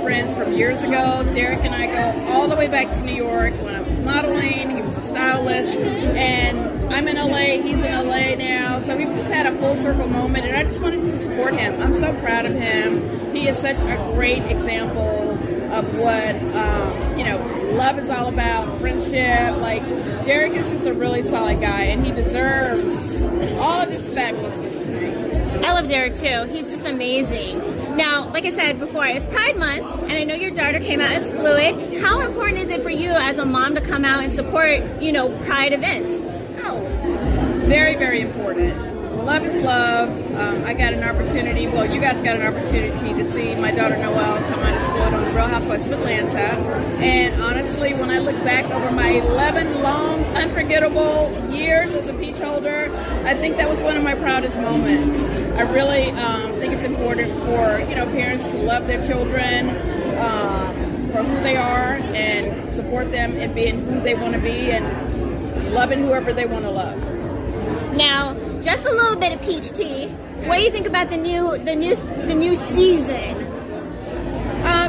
friends from years ago. Derek and I go all the way back to New York when I was modeling. He was a stylist, and I'm in LA, he's in LA now, so we've just had a full circle moment, and I just wanted to support him. I'm so proud of him. He is such a great example of what, love is all about, friendship. Like, Derek is just a really solid guy, and he deserves all of this fabulousness tonight. I love Derek too. He's just amazing. Now, like I said before, it's Pride Month, and I know your daughter came out as fluid. How important is it for you as a mom to come out and support, Pride events? Oh, very, very important. Love is love. I got an opportunity, you guys got an opportunity to see my daughter Noelle come out as fluid on the Real Housewives of Atlanta. And honestly, when I look back over my 11 long, unforgettable years as a peach holder, I think that was one of my proudest moments. I really think it's important for parents to love their children for who they are and support them in being who they want to be and loving whoever they want to love. Now, just a little bit of peach tea. What do you think about the new season?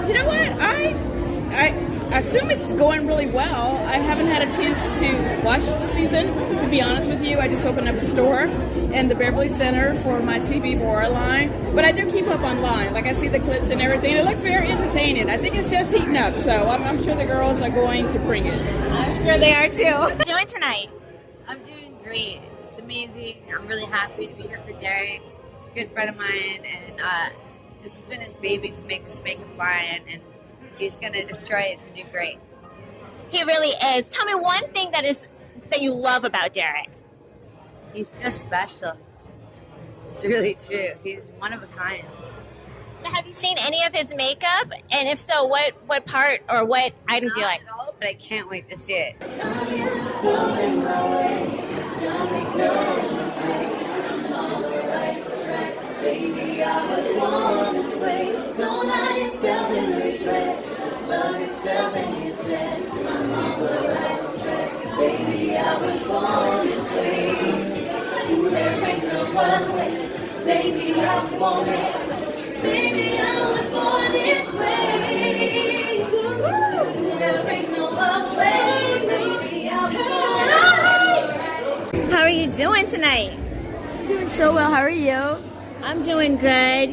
You know what? I assume it's going really well. I haven't had a chance to watch the season, to be honest with you. I just opened up a store in the Beverly Center for my CB Bora line, but I do keep up online. Like, I see the clips and everything. It looks very entertaining. I think it's just heating up, so I'm sure the girls are going to bring it. I'm sure they are too. What are you doing tonight? I'm doing great. It's amazing. I'm really happy to be here for Derek. He's a good friend of mine, and this has been his baby to make this makeup line, and he's going to destroy it. He's going to do great. He really is. Tell me one thing that you love about Derek. He's just special. It's really true. He's one of a kind. Now, have you seen any of his makeup? And if so, what part or what item do you like? Not at all, but I can't wait to see it. Baby, I was born this way. Don't lie yourself in regret. Just love yourself and you said I'm on the right track. Baby, I was born this way. Ooh, there ain't no other way. Baby, I was born this way. Baby, I was born this way. Ooh, there ain't no other way. Baby, I was born this way. How are you doing tonight? Doing so well. How are you? I'm doing good.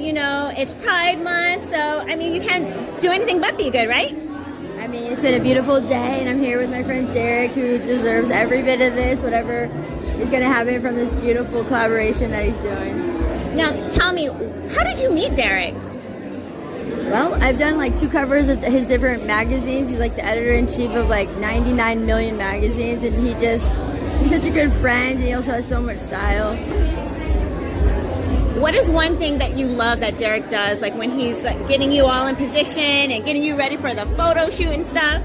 It's Pride Month, so, you can't do anything but be good, right? I mean, it's been a beautiful day, and I'm here with my friend Derek, who deserves every bit of this, whatever is going to happen from this beautiful collaboration that he's doing. Now, tell me, how did you meet Derek? Well, I've done like 2 covers of his different magazines. He's like the editor-in-chief of like 99 million magazines, and he's such a good friend, and he also has so much style. What is one thing that you love that Derek does, like when he's like getting you all in position and getting you ready for the photo shoot and stuff?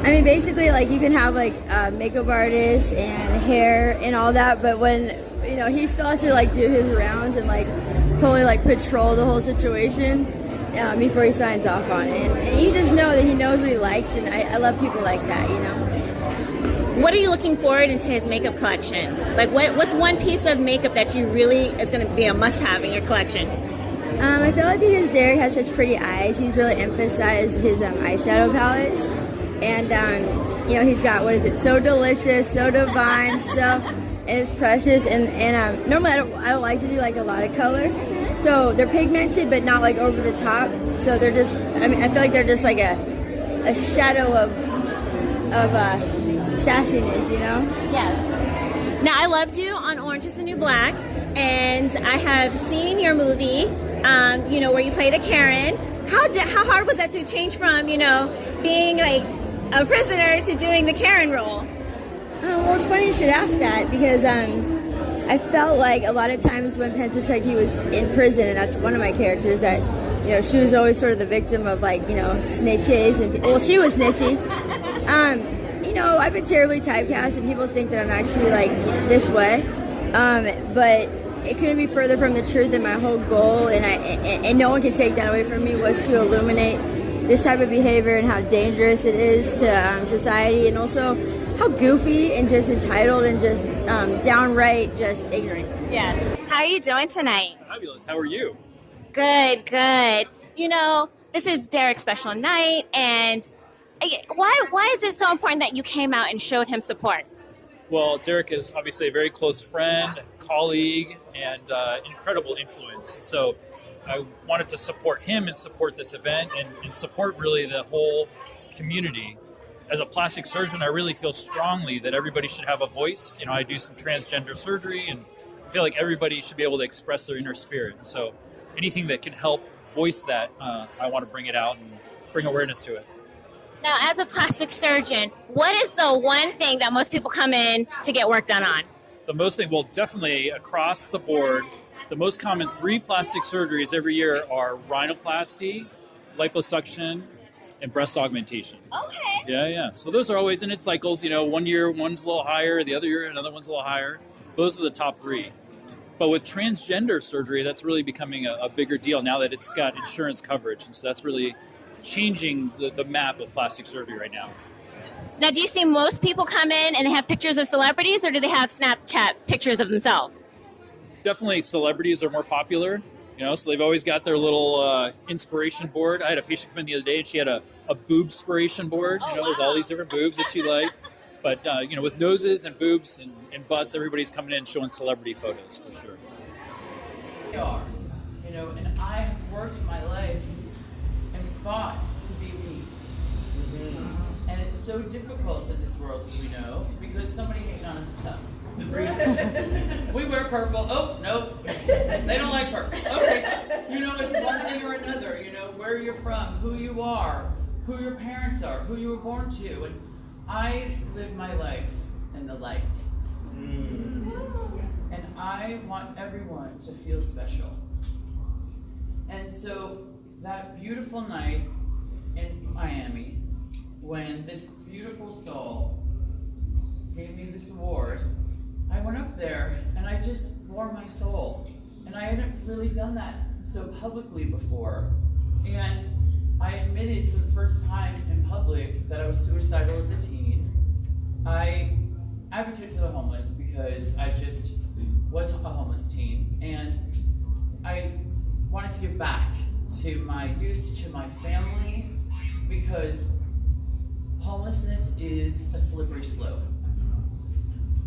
I mean, basically, like, you can have like makeup artists and hair and all that, but when he still has to like do his rounds and like totally like patrol the whole situation before he signs off on it. And you just know that he knows what he likes, and I love people like that, What are you looking forward into his makeup collection? Like, what's one piece of makeup that you really is going to be a must-have in your collection? I feel like because Derek has such pretty eyes, he's really emphasized his eyeshadow palettes. And, he's got, So Delicious, So Divine, and it's precious. And normally I don't like to do like a lot of color. So they're pigmented, but not like over the top. So they're just, I feel like they're just like a shadow of sassiness, Yes. Now, I loved you on Orange is the New Black, and I have seen your movie, where you played a Karen. How hard was that to change from, being like a prisoner to doing the Karen role? Well, it's funny you should ask that, because I felt like a lot of times when Pennsylvania was in prison, and that's one of my characters, that she was always sort of the victim of like snitches, and she was snitchy. I've been terribly typecast, and people think that I'm actually like this way, but it couldn't be further from the truth. And my whole goal, and no one can take that away from me, was to illuminate this type of behavior and how dangerous it is to society, and also how goofy and just entitled and just downright just ignorant. Yes. How are you doing tonight? Fabulous. How are you? Good. this is Derek's special night, and why is it so important that you came out and showed him support? Well, Derek is obviously a very close friend, colleague, and incredible influence. So I wanted to support him and support this event and support really the whole community. As a plastic surgeon, I really feel strongly that everybody should have a voice. You know, I do some transgender surgery, and I feel like everybody should be able to express their inner spirit. And so anything that can help voice that, I want to bring it out and bring awareness to it. Now, as a plastic surgeon, what is the one thing that most people come in to get work done on? The most thing, well, definitely across the board, the most common 3 plastic surgeries every year are rhinoplasty, liposuction, and breast augmentation. Okay. Yeah. So those are always, and it cycles, you know, one year one's a little higher, the other year another one's a little higher. Those are the top 3. But with transgender surgery, that's really becoming a bigger deal now that it's got insurance coverage. And so that's really changing the map of plastic surgery right now. Now, do you see most people come in and they have pictures of celebrities, or do they have Snapchat pictures of themselves? Definitely celebrities are more popular, you know, so they've always got their little inspiration board. I had a patient come in the other day and she had a boob-spiration board. You know, there's all these different boobs that she liked. But, you know, with noses and boobs and butts, everybody's coming in showing celebrity photos for sure. You know, and I have worked my life and fought to be me. And it's so difficult in this world, as we know, because somebody hating on us is tough. We wear purple. Oh, nope. They don't like purple. Okay. You know, it's one thing or another. You know, where you're from, who you are, who your parents are, who you were born to. And I live my life in the light. And I want everyone to feel special. And so that beautiful night in Miami, when this beautiful soul gave me this award, I went up there and I just bore my soul. And I hadn't really done that so publicly before. And I admitted for the first time in public that I was suicidal as a teen. I advocated for the homeless because I just was a homeless teen. And I wanted to give back to my youth, to my family, because homelessness is a slippery slope.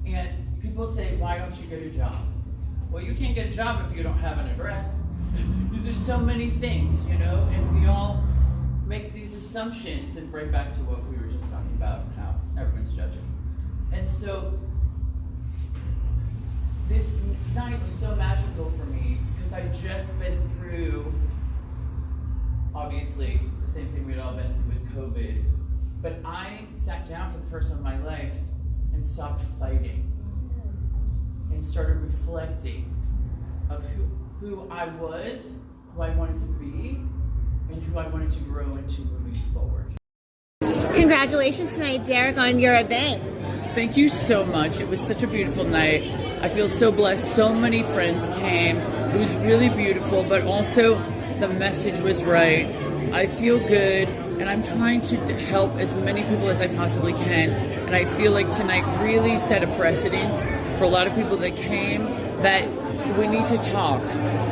And people say, why don't you get a job? Well, you can't get a job if you don't have an address. There's so many things, you know, and we all make these assumptions, and right back to what we were just talking about, how everyone's judging. And so this night was so magical for me because I'd just been through, obviously, the same thing we'd all been through with COVID. But I sat down for the first time in my life and stopped fighting and started reflecting of who I was, who I wanted to be, and who I wanted to grow into moving forward. Congratulations tonight, Derek, on your event. Thank you so much. It was such a beautiful night. I feel so blessed. So many friends came. It was really beautiful, but also the message was right. I feel good, and I'm trying to help as many people as I possibly can. And I feel like tonight really set a precedent for a lot of people that came, that we need to talk,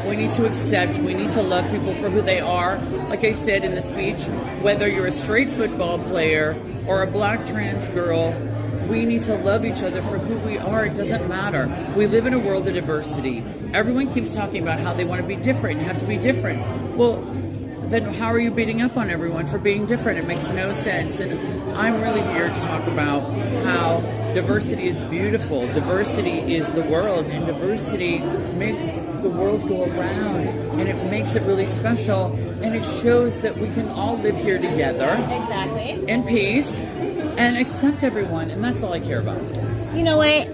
we need to accept, we need to love people for who they are. Like I said in the speech, whether you're a straight football player or a black trans girl, we need to love each other for who we are. It doesn't matter. We live in a world of diversity. Everyone keeps talking about how they want to be different. You have to be different. Well, then how are you beating up on everyone for being different? It makes no sense. And I'm really here to talk about how diversity is beautiful. Diversity is the world, and diversity makes the world go around, and it makes it really special, and it shows that we can all live here together. Exactly. In peace, and accept everyone, and that's all I care about. You know what?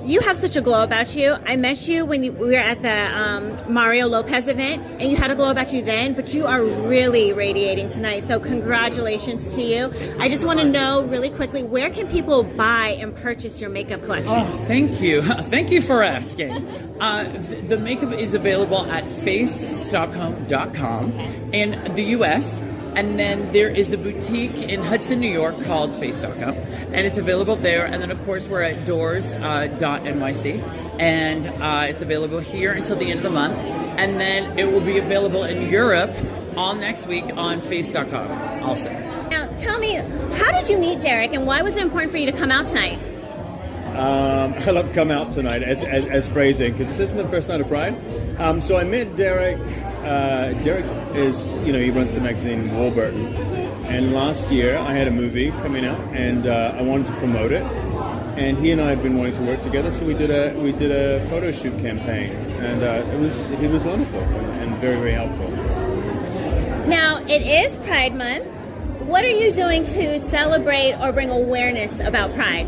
You have such a glow about you. I met you when we were at the Mario Lopez event, and you had a glow about you then, but you are really radiating tonight. So congratulations to you. I just want to know really quickly, where can people buy and purchase your makeup collection? Oh, thank you. Thank you for asking. The makeup is available at FACESTOCKHOLM.com in the U.S., and then there is a boutique in Hudson, New York called Face Stockholm, and it's available there. And then, of course, we're at doors.nyc, and it's available here until the end of the month. And then it will be available in Europe all next week on FACE.com also. Now, tell me, how did you meet Derek, and why was it important for you to come out tonight? I love come out tonight as phrasing because this isn't the first night of Pride. So I met Derek. Derek is, he runs the magazine Warburton. And last year I had a movie coming out and I wanted to promote it. And he and I had been wanting to work together, so we did a photo shoot campaign. And he was wonderful and very, very helpful. Now, it is Pride Month. What are you doing to celebrate or bring awareness about Pride?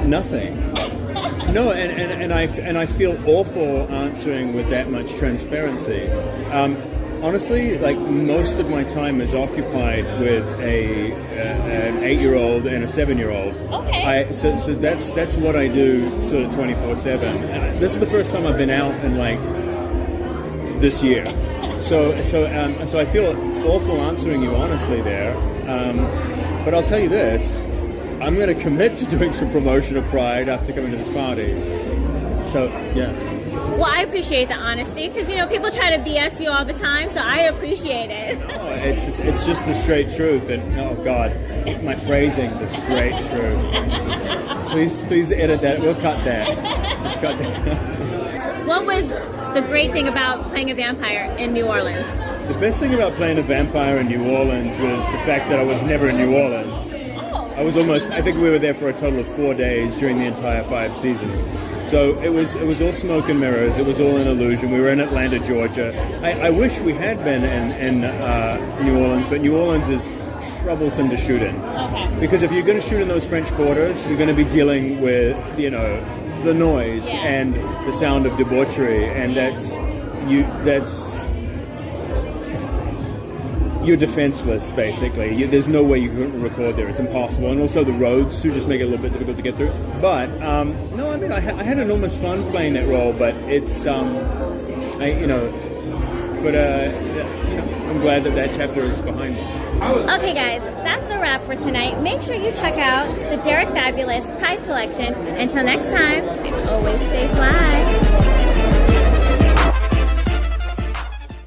Nothing. No, and I feel awful answering with that much transparency. Honestly, like most of my time is occupied with an 8-year-old and a 7-year-old. Okay. So that's what I do sort of 24/7. This is the first time I've been out in like this year. So I feel awful answering you honestly there. But I'll tell you this. I'm going to commit to doing some promotion of Pride after coming to this party. So, yeah. Well, I appreciate the honesty because, people try to BS you all the time, so I appreciate it. No, it's just the straight truth. And, oh, God, my phrasing, the straight truth. Please edit that. We'll cut that. Just cut that. What was the great thing about playing a vampire in New Orleans? The best thing about playing a vampire in New Orleans was the fact that I was never in New Orleans. I think we were there for a total of 4 days during the entire 5 seasons. So it was all smoke and mirrors. It was all an illusion. We were in Atlanta, Georgia. I wish we had been in New Orleans, but New Orleans is troublesome to shoot in. Okay. Because if you're going to shoot in those French quarters, you're going to be dealing with, the noise and the sound of debauchery, and you're defenseless, basically. There's no way you can record there. It's impossible. And also the roads too just make it a little bit difficult to get through. But, no, I mean, I had enormous fun playing that role, but it's, I'm glad that chapter is behind me. Okay, guys, that's a wrap for tonight. Make sure you check out the Derek Fabulous Pride Collection. Until next time, always stay fly.